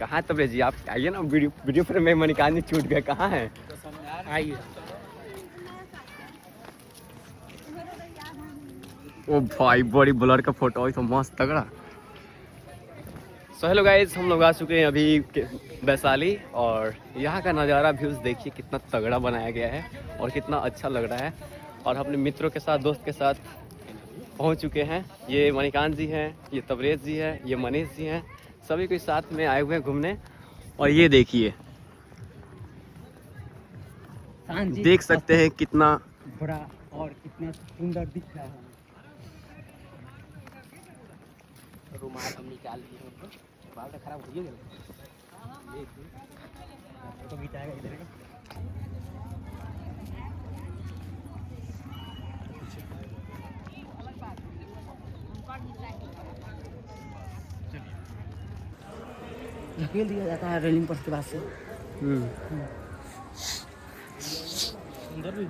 कहाँ तबरेज जी, आप आइए ना, वीडियो फ्रेम में मणिकांत जी छूट गए, कहाँ हैं? आइए। ओ भाई बड़ी ब्लर का फोटो तो मस्त तगड़ा। सो हेलो गाइस, हम लोग आ चुके हैं अभी वैशाली और यहाँ का नज़ारा व्यूज़ देखिए कितना तगड़ा बनाया गया है और कितना अच्छा लग रहा है। और अपने मित्रों के साथ, दोस्त के साथ पहुँच चुके हैं। ये मणिकांत जी हैं, ये तबरेज जी हैं, ये मनीष जी हैं, सभी के साथ में आए हुए हैं घूमने। और ये देखिए, देख सकते हैं कितना बड़ा और कितना सुंदर दिख रहा है। रुमाल हम निकाल दिए, बाल तो खराब हो गया। तो बिताएगा इधर का। धकेल दिया जाता है रेलिंग पर के बाद से। अंदर भी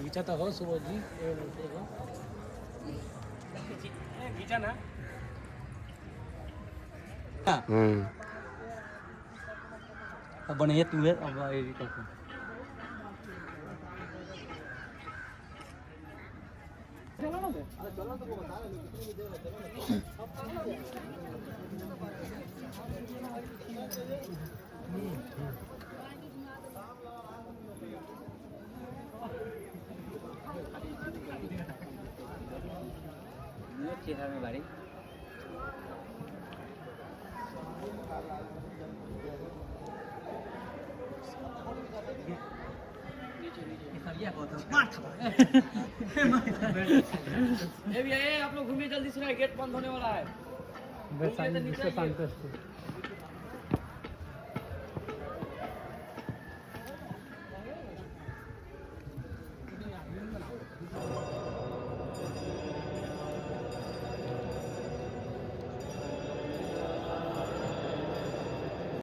नीचा तो हो सुबह जी नीचा ना। अब बने तू है अब चेहरा में बारी आप लोग घूमिए जल्दी से, गेट बंद होने वाला है।